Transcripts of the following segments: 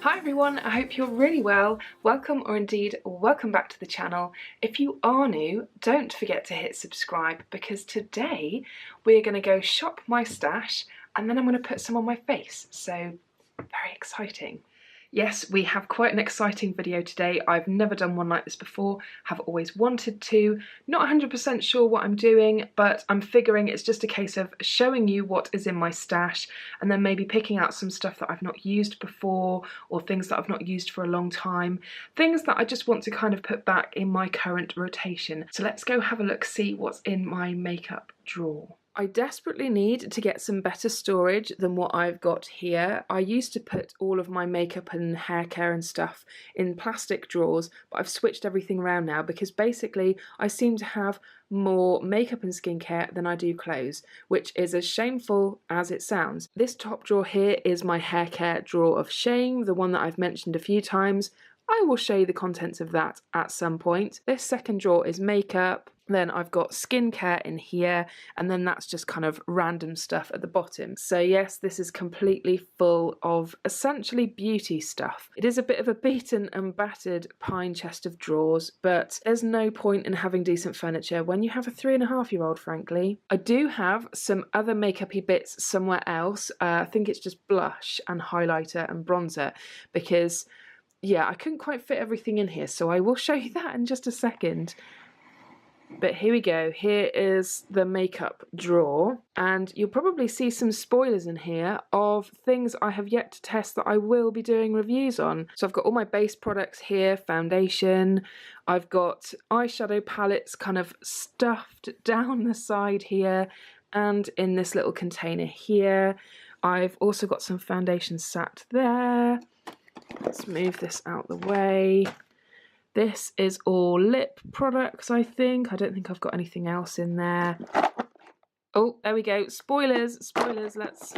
Hi everyone, I hope you're really well. Welcome, or indeed welcome back to the channel. If you are new, don't forget to hit subscribe, because today we're going to go shop my stash and then I'm going to put some on my face, so very exciting. Yes, we have quite an exciting video today. I've never done one like this before, have always wanted to. Not 100% sure what I'm doing, but I'm figuring it's just a case of showing you what is in my stash and then maybe picking out some stuff that I've not used before or things that I've not used for a long time. Things that I just want to kind of put back in my current rotation. So let's go have a look, see what's in my makeup drawer. I desperately need to get some better storage than what I've got here. I used to put all of my makeup and hair care and stuff in plastic drawers, but I've switched everything around now because basically I seem to have more makeup and skincare than I do clothes, which is as shameful as it sounds. This top drawer here is my hair care drawer of shame, the one that I've mentioned a few times. I will show you the contents of that at some point. This second drawer is makeup. Then I've got skincare in here, and then that's just kind of random stuff at the bottom. So yes, this is completely full of essentially beauty stuff. It is a bit of a beaten and battered pine chest of drawers, but there's no point in having decent furniture when you have a 3.5-year-old, frankly. I do have some other makeup-y bits somewhere else. I think it's just blush and highlighter and bronzer, because yeah, I couldn't quite fit everything in here, so I will show you that in just a second. But here we go, here is the makeup drawer, and you'll probably see some spoilers in here of things I have yet to test that I will be doing reviews on. So I've got all my base products here, foundation, I've got eyeshadow palettes kind of stuffed down the side here, and in this little container here. I've also got some foundation sat there. Let's move this out the way. This is all lip products, I think. I don't think I've got anything else in there. Oh, there we go. Spoilers, spoilers. Let's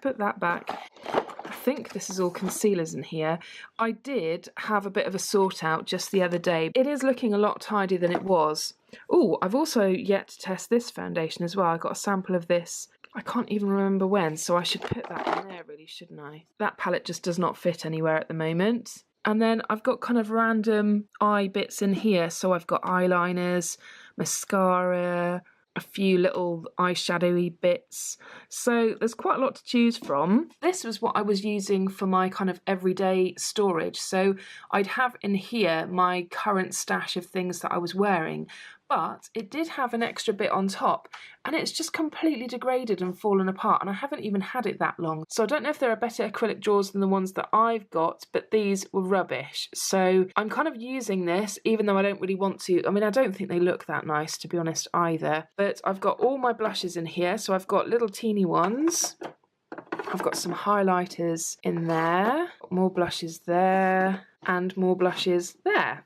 put that back. I think this is all concealers in here. I did have a bit of a sort out just the other day. It is looking a lot tidier than it was. Oh, I've also yet to test this foundation as well. I got a sample of this. I can't even remember when, so I should put that in there really, shouldn't I? That palette just does not fit anywhere at the moment. And then I've got kind of random eye bits in here. So I've got eyeliners, mascara, a few little eyeshadowy bits. So there's quite a lot to choose from. This was what I was using for my kind of everyday storage. So I'd have in here my current stash of things that I was wearing, but it did have an extra bit on top, and it's just completely degraded and fallen apart, and I haven't even had it that long. So I don't know if there are better acrylic drawers than the ones that I've got, but these were rubbish. So I'm kind of using this, even though I don't really want to. I mean, I don't think they look that nice, to be honest, either. But I've got all my blushes in here, so I've got little teeny ones. I've got some highlighters in there, more blushes there, and more blushes there.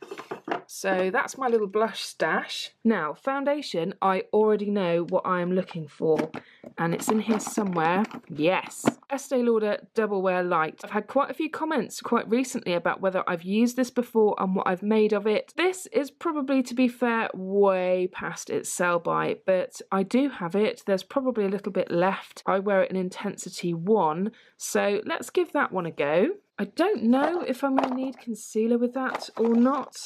So that's my little blush stash. Now, foundation, I already know what I am looking for, and it's in here somewhere. Yes, Estee Lauder Double Wear Light. I've had quite a few comments quite recently about whether I've used this before and what I've made of it. This is probably, to be fair, way past its sell-by, but I do have it. There's probably a little bit left. I wear it in intensity 1, so let's give that one a go. I don't know if I'm going to need concealer with that or not.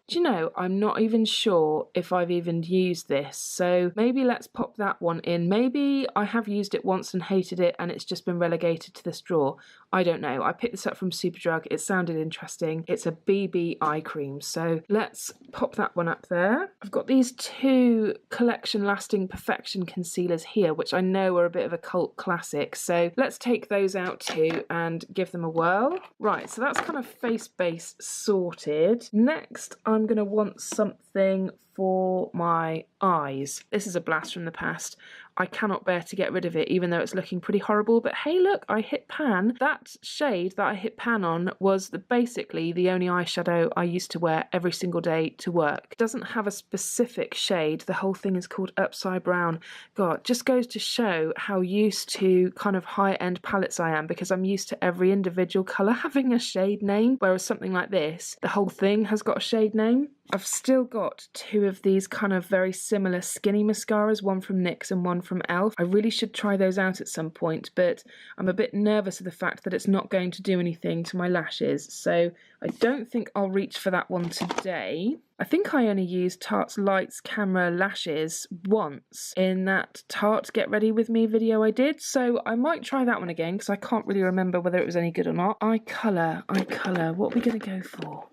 Do you know, I'm not even sure if I've even used this, so maybe let's pop that one in. Maybe I have used it once and hated it and it's just been relegated to this drawer. I don't know. I picked this up from Superdrug. It sounded interesting. It's a BB eye cream, so let's pop that one up there. I've got these two Collection Lasting Perfection concealers here, which I know are a bit of a cult classic, so let's take those out too and give them a whirl. Right, so that's kind of face base sorted. Next, I'm going to want something for my eyes. This is a blast from the past. I cannot bear to get rid of it, even though it's looking pretty horrible. But hey, look, I hit pan. That shade that I hit pan on was basically the only eyeshadow I used to wear every single day to work. It doesn't have a specific shade. The whole thing is called Upside Brown. God, just goes to show how used to kind of high-end palettes I am, because I'm used to every individual colour having a shade name, whereas something like this, the whole thing has got a shade name. I've still got two of these kind of very similar skinny mascaras, one from NYX and one from e.l.f. I really should try those out at some point, but I'm a bit nervous of the fact that it's not going to do anything to my lashes, so I don't think I'll reach for that one today. I think I only used Tarte's Lights Camera Lashes once in that Tarte Get Ready With Me video I did, so I might try that one again because I can't really remember whether it was any good or not. Eye colour, what are we going to go for?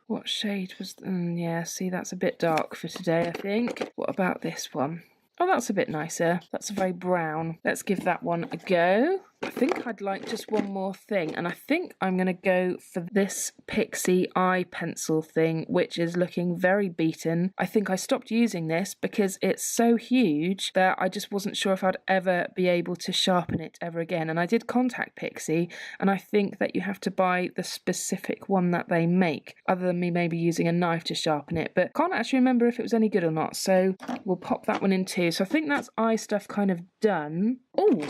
What shade was... yeah, see, that's a bit dark for today, I think. What about this one? Oh, that's a bit nicer. That's very brown. Let's give that one a go. I think I'd like just one more thing, and I think I'm going to go for this Pixie Eye Pencil thing, which is looking very beaten. I think I stopped using this because it's so huge that I just wasn't sure if I'd ever be able to sharpen it ever again. And I did contact Pixi, and I think that you have to buy the specific one that they make, other than me maybe using a knife to sharpen it. But can't actually remember if it was any good or not, so we'll pop that one in too. So I think that's eye stuff kind of done. Oh!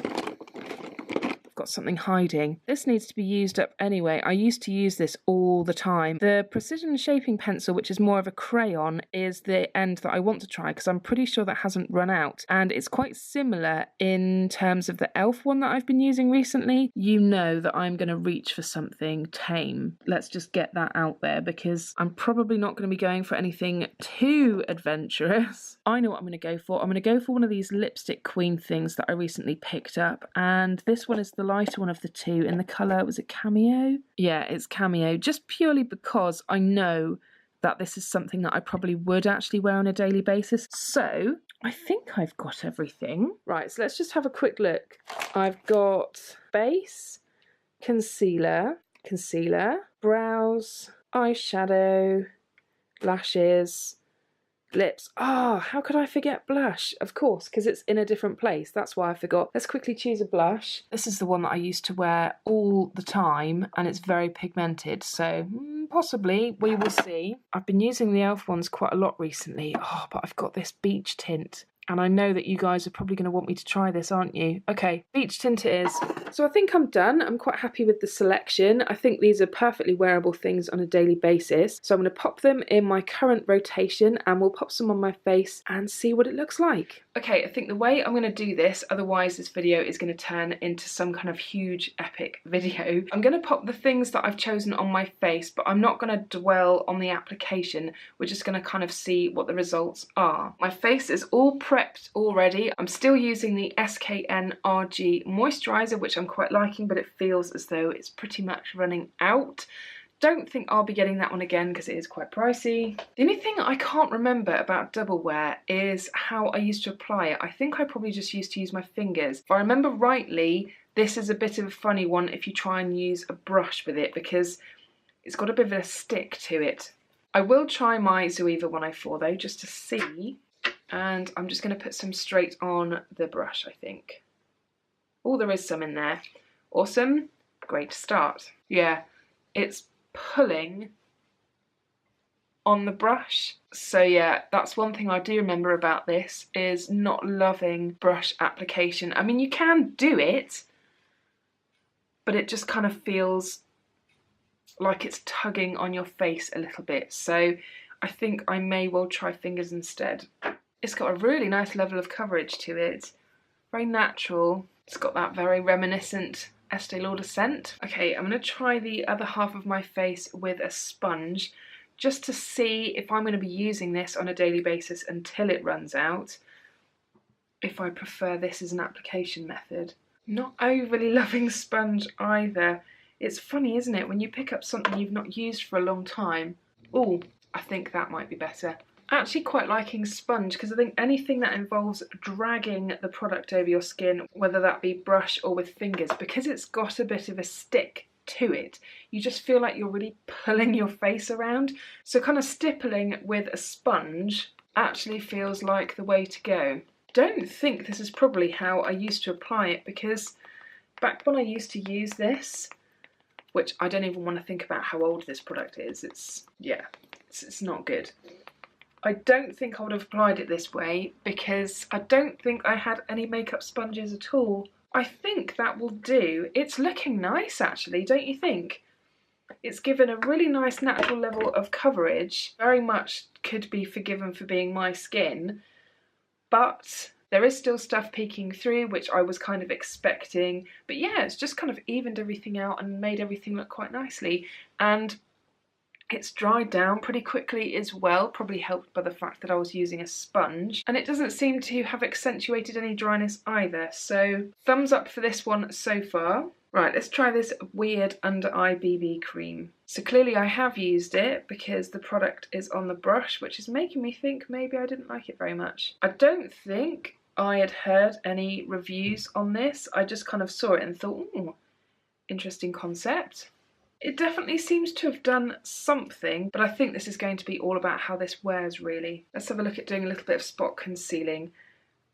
Got something hiding. This needs to be used up anyway. I used to use this all the time. The precision shaping pencil, which is more of a crayon, is the end that I want to try because I'm pretty sure that hasn't run out, and it's quite similar in terms of the e.l.f. one that I've been using recently. You know that I'm going to reach for something tame. Let's just get that out there because I'm probably not going to be going for anything too adventurous. I know what I'm going to go for. I'm going to go for one of these lipstick queen things that I recently picked up, and this one is the lighter one of the two in the colour, was it Cameo? Yeah, it's Cameo, just purely because I know that this is something that I probably would actually wear on a daily basis. So I think I've got everything. Right, so let's just have a quick look. I've got base, concealer, brows, eyeshadow, lashes, lips. How could I forget blush? Of course, because it's in a different place. That's why I forgot. Let's quickly choose a blush. This is the one that I used to wear all the time, and it's very pigmented, so possibly, we will see. I've been using the e.l.f. ones quite a lot recently. But I've got this beach tint, and I know that you guys are probably going to want me to try this, aren't you? Okay, beach tint it is. So I think I'm done. I'm quite happy with the selection. I think these are perfectly wearable things on a daily basis. So I'm going to pop them in my current rotation, and we'll pop some on my face and see what it looks like. Okay, I think the way I'm going to do this, otherwise this video is going to turn into some kind of huge epic video. I'm going to pop the things that I've chosen on my face, but I'm not going to dwell on the application. We're just going to kind of see what the results are. My face is all prepped already. I'm still using the SKN RG moisturiser, which I'm quite liking, but it feels as though it's pretty much running out. Don't think I'll be getting that one again because it is quite pricey. The only thing I can't remember about double wear is how I used to apply it. I think I probably just used to use my fingers. If I remember rightly, this is a bit of a funny one if you try and use a brush with it because it's got a bit of a stick to it. I will try my Zoeva 104 though, just to see. And I'm just going to put some straight on the brush, I think. Oh, there is some in there. Awesome. Great start. Yeah, it's pulling on the brush. So yeah, that's one thing I do remember about this, is not loving brush application. I mean, you can do it, but it just kind of feels like it's tugging on your face a little bit. So I think I may well try fingers instead. It's got a really nice level of coverage to it. Very natural. It's got that very reminiscent Estee Lauder scent. Okay, I'm going to try the other half of my face with a sponge just to see if I'm going to be using this on a daily basis until it runs out, if I prefer this as an application method. Not overly loving sponge either. It's funny, isn't it, when you pick up something you've not used for a long time. Oh, I think that might be better. Actually quite liking sponge because I think anything that involves dragging the product over your skin, whether that be brush or with fingers, because it's got a bit of a stick to it, you just feel like you're really pulling your face around. So kind of stippling with a sponge actually feels like the way to go. Don't think this is probably how I used to apply it, because back when I used to use this, which I don't even want to think about how old this product is, it's not good. I don't think I would have applied it this way because I don't think I had any makeup sponges at all. I think that will do. It's looking nice actually, don't you think? It's given a really nice natural level of coverage. Very much could be forgiven for being my skin, but there is still stuff peeking through, which I was kind of expecting. But yeah, it's just kind of evened everything out and made everything look quite nicely. And it's dried down pretty quickly as well, probably helped by the fact that I was using a sponge. And it doesn't seem to have accentuated any dryness either. So thumbs up for this one so far. Right, let's try this weird under eye BB cream. So clearly I have used it because the product is on the brush, which is making me think maybe I didn't like it very much. I don't think I had heard any reviews on this. I just kind of saw it and thought, ooh, interesting concept. It definitely seems to have done something, but I think this is going to be all about how this wears really. Let's have a look at doing a little bit of spot concealing.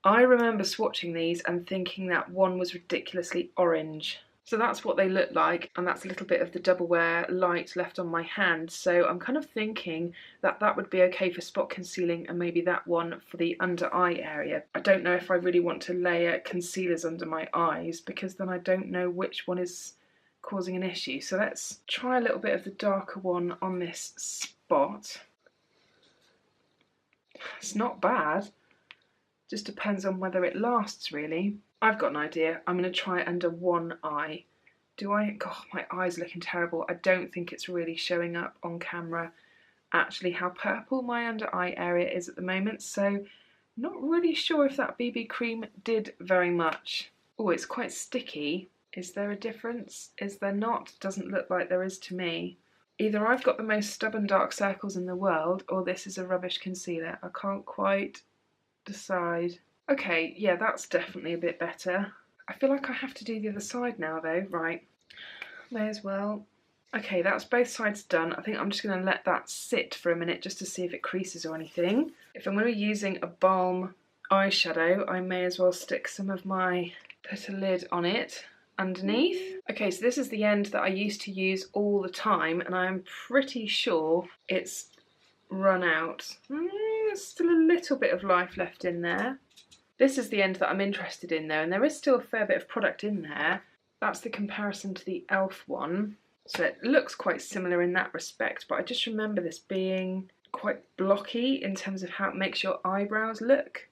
I remember swatching these and thinking that one was ridiculously orange. So that's what they look like, and that's a little bit of the double wear light left on my hand. So I'm kind of thinking that that would be okay for spot concealing and maybe that one for the under eye area. I don't know if I really want to layer concealers under my eyes because then I don't know which one is causing an issue. So let's try a little bit of the darker one on this spot. It's not bad, just depends on whether it lasts really. I've got an idea. I'm going to try it under one eye. Do I? God, my eye's looking terrible. I don't think it's really showing up on camera actually how purple my under eye area is at the moment, so not really sure if that BB cream did very much. Oh, it's quite sticky. Is there a difference? Is there not? Doesn't look like there is to me. Either I've got the most stubborn dark circles in the world or this is a rubbish concealer. I can't quite decide. Okay, yeah, that's definitely a bit better. I feel like I have to do the other side now though. Right, may as well. Okay, that's both sides done. I think I'm just going to let that sit for a minute just to see if it creases or anything. If I'm going to be using a Balm eyeshadow, I may as well stick some of my, put a lid on it underneath. Okay, so this is the end that I used to use all the time and I'm pretty sure it's run out. There's still a little bit of life left in there. This is the end that I'm interested in though, and there is still a fair bit of product in there. That's the comparison to the e.l.f. one. So it looks quite similar in that respect, but I just remember this being quite blocky in terms of how it makes your eyebrows look.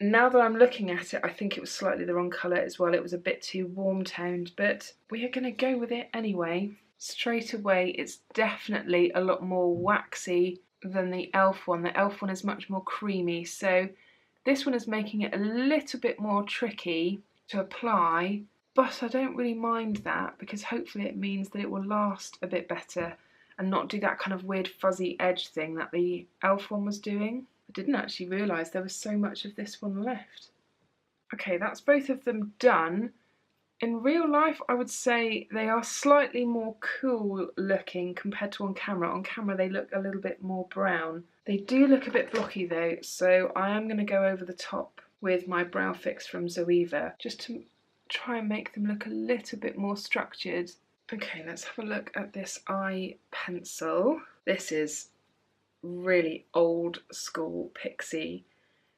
Now that I'm looking at it, I think it was slightly the wrong colour as well. It was a bit too warm toned, but we are going to go with it anyway. Straight away, it's definitely a lot more waxy than the e.l.f. one. The e.l.f. one is much more creamy, so this one is making it a little bit more tricky to apply, but I don't really mind that because hopefully it means that it will last a bit better and not do that kind of weird fuzzy edge thing that the e.l.f. one was doing. I didn't actually realise there was so much of this one left. Okay, that's both of them done. In real life, I would say they are slightly more cool looking compared to on camera. On camera, they look a little bit more brown. They do look a bit blocky though, so I am going to go over the top with my brow fix from Zoeva just to try and make them look a little bit more structured. Okay, let's have a look at this eye pencil. This is really old school Pixi,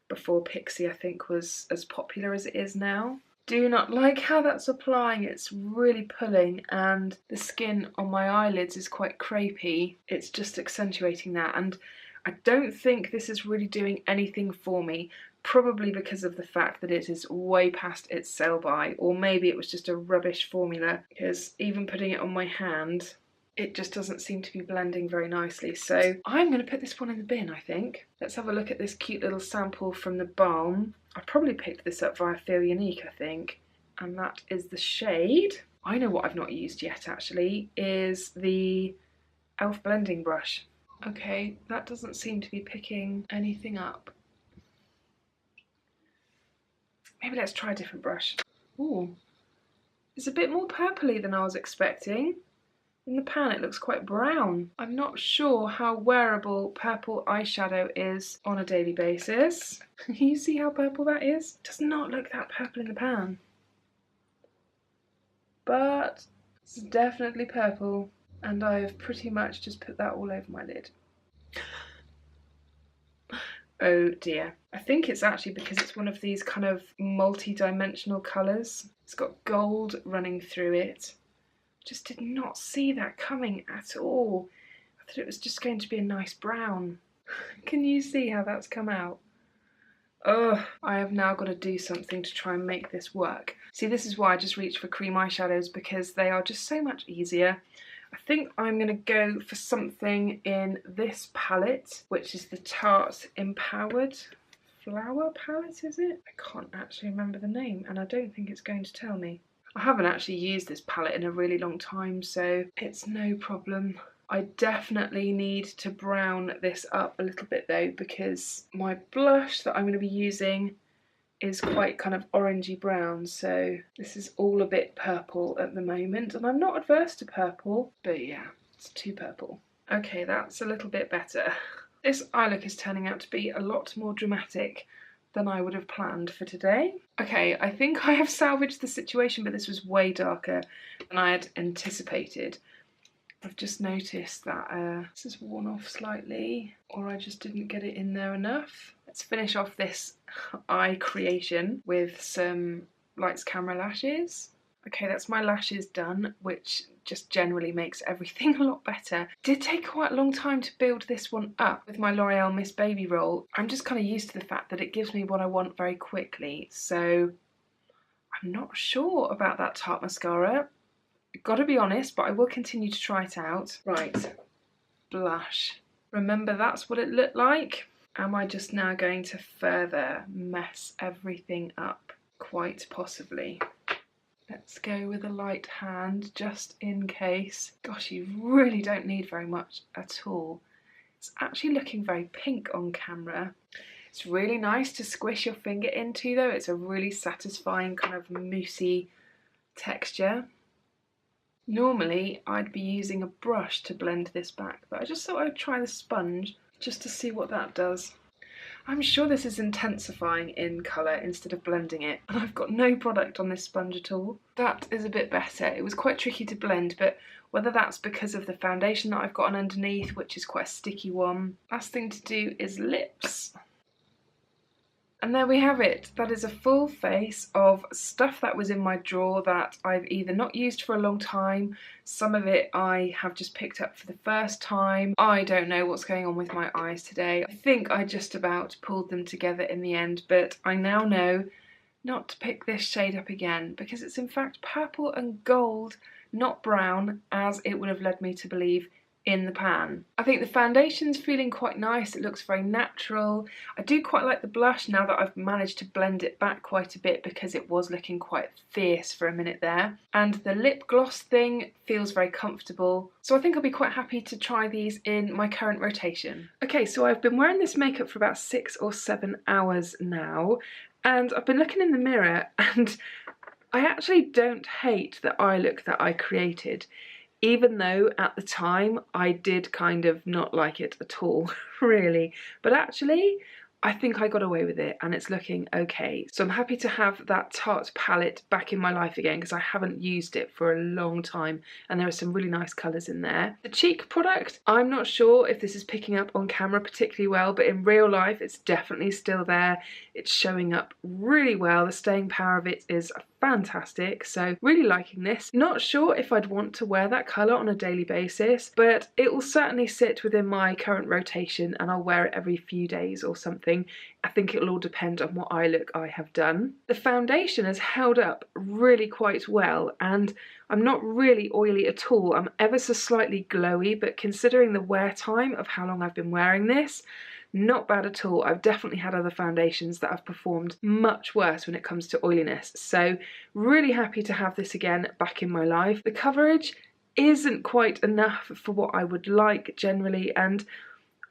before Pixi I think was as popular as it is now. Do not like how that's applying. It's really pulling and the skin on my eyelids is quite crepey. It's just accentuating that, and I don't think this is really doing anything for me, probably because of the fact that it is way past its sell-by, or maybe it was just a rubbish formula because even putting it on my hand it just doesn't seem to be blending very nicely. So I'm going to put this one in the bin, I think. Let's have a look at this cute little sample from the Balm. I probably picked this up via Feel Unique, I think. And that is the shade. I know what I've not used yet, actually, is the e.l.f. blending brush. Okay, that doesn't seem to be picking anything up. Maybe let's try a different brush. Ooh, it's a bit more purpley than I was expecting. In the pan it looks quite brown. I'm not sure how wearable purple eyeshadow is on a daily basis. You see how purple that is? It does not look that purple in the pan. But it's definitely purple, and I've pretty much just put that all over my lid. Oh dear. I think it's actually because it's one of these kind of multi-dimensional colours. It's got gold running through it, Just did not see that coming at all. I thought it was just going to be a nice brown. Can you see how that's come out? Ugh, I have now got to do something to try and make this work. See, this is why I just reach for cream eyeshadows, because they are just so much easier. I think I'm going to go for something in this palette, which is the Tarte Empowered Flower palette, is it? I can't actually remember the name, and I don't think it's going to tell me. I haven't actually used this palette in a really long time, so it's no problem. I definitely need to brown this up a little bit though, because my blush that I'm going to be using is quite kind of orangey brown, so this is all a bit purple at the moment, and I'm not adverse to purple, but yeah, it's too purple. Okay, that's a little bit better. This eye look is turning out to be a lot more dramatic than I would have planned for today. Okay, I think I have salvaged the situation, but this was way darker than I had anticipated. I've just noticed that this has worn off slightly, or I just didn't get it in there enough. Let's finish off this eye creation with some lights, camera, lashes. Okay, that's my lashes done, which just generally makes everything a lot better. It did take quite a long time to build this one up with my L'Oreal Miss Baby roll. I'm just kind of used to the fact that it gives me what I want very quickly, so I'm not sure about that Tarte mascara. Gotta be honest, but I will continue to try it out. Right, blush. Remember, that's what it looked like. Am I just now going to further mess everything up? Quite possibly. Let's go with a light hand, just in case. Gosh, you really don't need very much at all. It's actually looking very pink on camera. It's really nice to squish your finger into though. It's a really satisfying kind of moussey texture. Normally I'd be using a brush to blend this back, but I just thought I'd try the sponge just to see what that does. I'm sure this is intensifying in colour instead of blending it, and I've got no product on this sponge at all. That is a bit better. It was quite tricky to blend, but whether that's because of the foundation that I've got on underneath, which is quite a sticky one. Last thing to do is lips. And there we have it. That is a full face of stuff that was in my drawer that I've either not used for a long time, some of it I have just picked up for the first time. I don't know what's going on with my eyes today. I think I just about pulled them together in the end, but I now know not to pick this shade up again because it's in fact purple and gold, not brown, as it would have led me to believe in the pan. I think the foundation's feeling quite nice. It looks very natural. I do quite like the blush now that I've managed to blend it back quite a bit because it was looking quite fierce for a minute there. And the lip gloss thing feels very comfortable. So I think I'll be quite happy to try these in my current rotation. Okay, so I've been wearing this makeup for about 6 or 7 hours now, and I've been looking in the mirror and I actually don't hate the eye look that I created. Even though at the time I did kind of not like it at all, really. But actually, I think I got away with it and it's looking okay. So I'm happy to have that Tarte palette back in my life again because I haven't used it for a long time and there are some really nice colours in there. The cheek product, I'm not sure if this is picking up on camera particularly well, but in real life it's definitely still there. It's showing up really well. The staying power of it is fantastic, so really liking this. Not sure if I'd want to wear that colour on a daily basis, but it will certainly sit within my current rotation and I'll wear it every few days or something. I think it'll all depend on what eye look I have done. The foundation has held up really quite well and I'm not really oily at all. I'm ever so slightly glowy, but considering the wear time of how long I've been wearing this, not bad at all. I've definitely had other foundations that have performed much worse when it comes to oiliness. So really happy to have this again back in my life. The coverage isn't quite enough for what I would like generally, and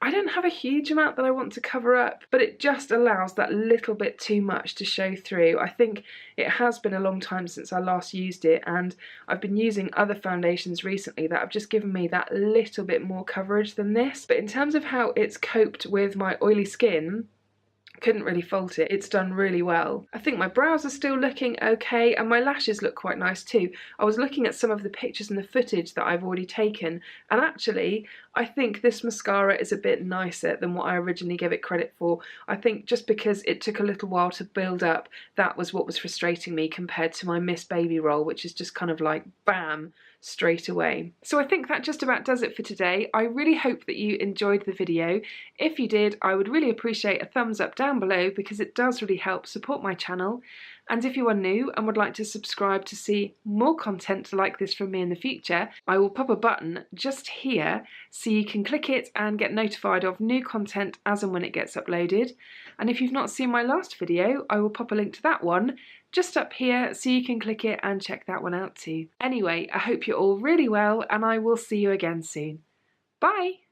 I don't have a huge amount that I want to cover up, but it just allows that little bit too much to show through. I think it has been a long time since I last used it, and I've been using other foundations recently that have just given me that little bit more coverage than this. But in terms of how it's coped with my oily skin, couldn't really fault it. It's done really well. I think my brows are still looking okay and my lashes look quite nice too. I was looking at some of the pictures and the footage that I've already taken and actually I think this mascara is a bit nicer than what I originally gave it credit for. I think just because it took a little while to build up, that was what was frustrating me compared to my Miss Baby roll, which is just kind of like bam, straight away. So I think that just about does it for today. I really hope that you enjoyed the video. If you did, I would really appreciate a thumbs up down below because it does really help support my channel. And if you are new and would like to subscribe to see more content like this from me in the future, I will pop a button just here so you can click it and get notified of new content as and when it gets uploaded. And if you've not seen my last video, I will pop a link to that one just up here so you can click it and check that one out too. Anyway, I hope you're all really well and I will see you again soon. Bye!